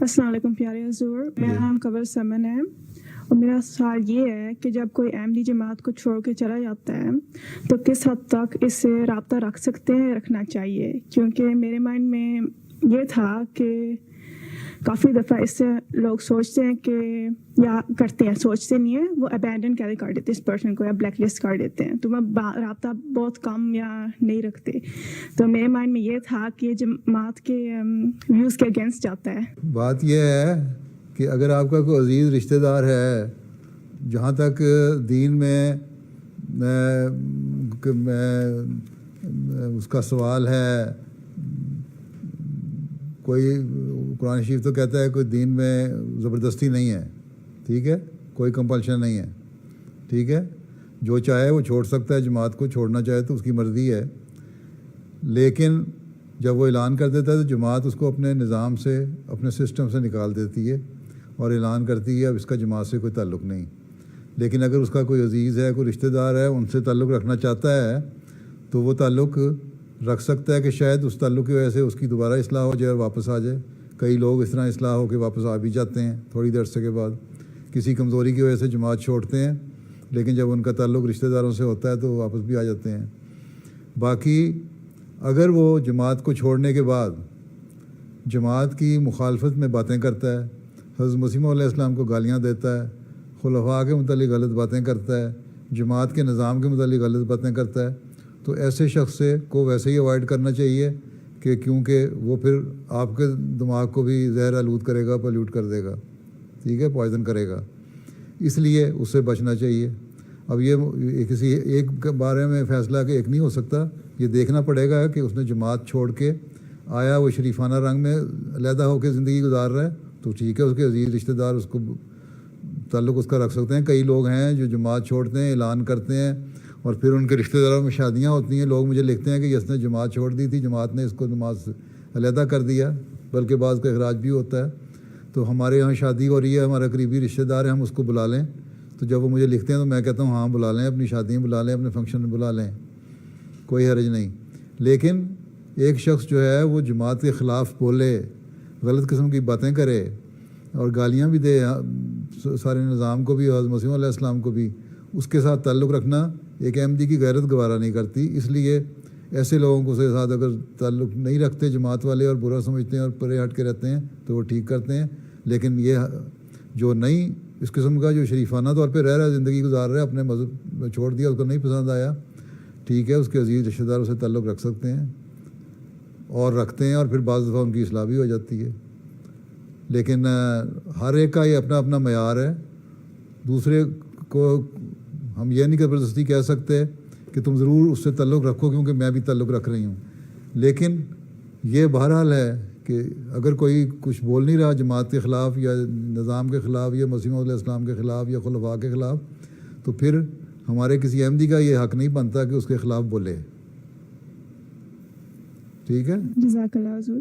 السلام علیکم پیارے حضور، میرا نام قبر سمن ہے اور میرا سوال یہ ہے کہ جب کوئی احمدی جماعت کو چھوڑ کے چلا جاتا ہے تو کس حد تک اس سے رابطہ رکھ سکتے ہیں، رکھنا چاہیے؟ کیونکہ میرے مائنڈ میں یہ تھا کہ کافی دفعہ اس سے لوگ سوچتے ہیں کہ یا کرتے ہیں، سوچتے نہیں ہیں، وہ ابینڈن کر دیتے اس پرسن کو یا بلیک لسٹ کر دیتے ہیں، تو وہ رابطہ بہت کم یا نہیں رکھتے. تو میرے مائنڈ میں یہ تھا کہ جماعت کے ویوز کے اگینسٹ جاتا ہے. بات یہ ہے کہ اگر آپ کا کوئی عزیز رشتہ دار ہے، جہاں تک دین میں اس کا سوال ہے، کوئی قرآن شریف تو کہتا ہے کوئی دین میں زبردستی نہیں ہے، ٹھیک ہے، کوئی کمپلشن نہیں ہے، ٹھیک ہے، جو چاہے وہ چھوڑ سکتا ہے، جماعت کو چھوڑنا چاہے تو اس کی مرضی ہے. لیکن جب وہ اعلان کر دیتا ہے تو جماعت اس کو اپنے نظام سے، اپنے سسٹم سے نکال دیتی ہے اور اعلان کرتی ہے اب اس کا جماعت سے کوئی تعلق نہیں. لیکن اگر اس کا کوئی عزیز ہے، کوئی رشتہ دار ہے، ان سے تعلق رکھنا چاہتا ہے تو وہ تعلق رکھ سکتا ہے کہ شاید اس تعلق کی وجہ سے اس کی دوبارہ اصلاح ہو جائے اور واپس آ جائے. کئی لوگ اس طرح اصلاح ہو کے واپس آ بھی جاتے ہیں تھوڑی دیر عرصے کے بعد. کسی کمزوری کی وجہ سے جماعت چھوڑتے ہیں، لیکن جب ان کا تعلق رشتہ داروں سے ہوتا ہے تو واپس بھی آ جاتے ہیں. باقی اگر وہ جماعت کو چھوڑنے کے بعد جماعت کی مخالفت میں باتیں کرتا ہے، حضرت مسیح موعود علیہ السلام کو گالیاں دیتا ہے، خلفاء کے متعلق غلط باتیں کرتا ہے، جماعت کے نظام کے متعلق غلط باتیں کرتا ہے، تو ایسے شخص کو ویسے ہی اوائڈ کرنا چاہیے کہ کیونکہ وہ پھر آپ کے دماغ کو بھی زہر آلود کرے گا، پلیوٹ کر دے گا، ٹھیک ہے، پوائزن کرے گا. اس لیے اس سے بچنا چاہیے. اب یہ کسی ایک بارے میں فیصلہ کہ ایک نہیں ہو سکتا، یہ دیکھنا پڑے گا کہ اس نے جماعت چھوڑ کے آیا وہ شریفانہ رنگ میں علیحدہ ہو کے زندگی گزار رہا ہے تو ٹھیک ہے، اس کے عزیز رشتہ دار اس کو تعلق اس کا رکھ سکتے ہیں. کئی لوگ ہیں جو جماعت چھوڑتے ہیں، اعلان کرتے ہیں اور پھر ان کے رشتہ داروں میں شادیاں ہوتی ہیں. لوگ مجھے لکھتے ہیں کہ اس نے جماعت چھوڑ دی تھی، جماعت نے اس کو نماز سے علیحدہ کر دیا، بلکہ بعض کا اخراج بھی ہوتا ہے. تو ہمارے یہاں شادی ہو رہی ہے، ہمارا قریبی رشتہ دار ہے، ہم اس کو بلا لیں. تو جب وہ مجھے لکھتے ہیں تو میں کہتا ہوں ہاں بلا لیں، اپنی شادیاں بلا لیں، اپنے فنکشن بلا لیں، کوئی حرج نہیں. لیکن ایک شخص جو ہے وہ جماعت کے خلاف بولے، غلط قسم کی باتیں کرے اور گالیاں بھی دے سارے نظام کو بھی، حضرت مسیح علیہ السلام کو بھی، اس کے ساتھ تعلق رکھنا ایک احمدی کی غیرت گوارا نہیں کرتی. اس لیے ایسے لوگوں کو سے ساتھ اگر تعلق نہیں رکھتے جماعت والے اور برا سمجھتے ہیں اور پرے ہٹ کے رہتے ہیں تو وہ ٹھیک کرتے ہیں. لیکن یہ جو نہیں اس قسم کا جو شریفانہ طور پہ رہ رہا ہے، زندگی گزار رہا ہے، اپنے مذہب چھوڑ دیا، اس کو نہیں پسند آیا، ٹھیک ہے، اس کے عزیز رشتہ داروں سے تعلق رکھ سکتے ہیں اور رکھتے ہیں، اور پھر بعض دفعہ ان کی اصلاح بھی ہو جاتی ہے. لیکن ہر ایک کا یہ اپنا اپنا معیار ہے. دوسرے کو ہم یہ نہیں زبردستی کہہ سکتے کہ تم ضرور اس سے تعلق رکھو کیونکہ میں بھی تعلق رکھ رہی ہوں. لیکن یہ بہرحال ہے کہ اگر کوئی کچھ بول نہیں رہا جماعت کے خلاف یا نظام کے خلاف یا مسیح موعود علیہ السلام کے خلاف یا خلفاء کے خلاف، تو پھر ہمارے کسی احمدی کا یہ حق نہیں بنتا کہ اس کے خلاف بولے. ٹھیک ہے، جزاک اللہ حضور.